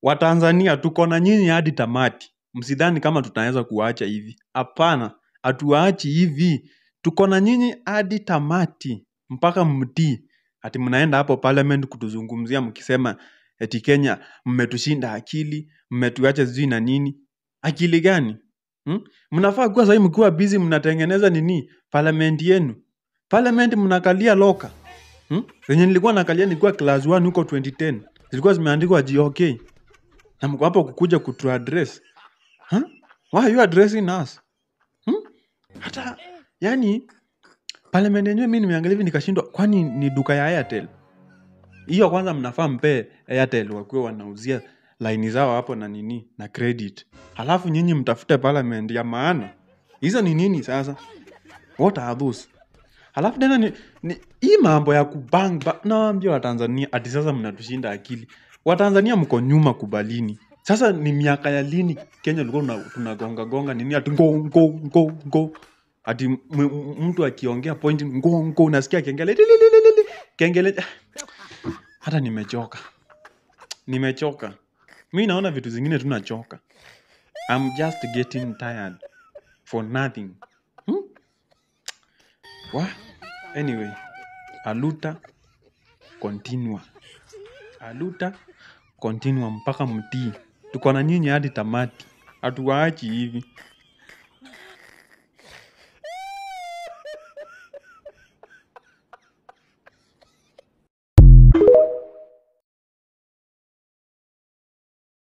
Watanzania tuko na nyinyi hadi tamati. Msidhani kama tunaweza kuwaacha hivi. Hapana, hatuwaachi hivi. Tuko na nyinyi hadi tamati mpaka mtii. Ati mnaenda hapo parliament kutuzungumzia mkisema eti Kenya mmetushinda akili, mmetuacha sijui na nini. Akili gani? Mnafaa kuwa sasa mkiwa busy mnatengeneza nini? Parliament yenu. Parliament mnakalia loka. Zenye nilikuwa nakalia nilikuwa class 1 huko 2010. Zilikuwa zimeandikwa GOK. Na mko hapo kukuja kutu address. Why are you addressing us? Hata yani parliament yenyewe mimi nimeangalia hivi nikashindwa, kwani ni duka ya Airtel? Hiyo kwanza mnafaa mpe Airtel wakiwa wanauzia line zao hapo na nini na credit. Halafu nyinyi mtafute parliament ya maana. Hizo ni nini sasa? What are those? Halafu tena ni hii mambo ya kubang nawaambia Watanzania ati sasa mnatushinda akili. Watanzania mko nyuma kubalini. Sasa ni miaka ya lini Kenya ilikuwa tunagonga nini ati ngo ati mtu akiongea point ngo unasikia kengele kengele. Hata nimechoka. Mimi naona vitu zingine tunachoka. I'm just getting tired for nothing. Anyway, aluta continua mpaka mtii. Tuko na nyinyi hadi tamati. Hatuwaachi hivi.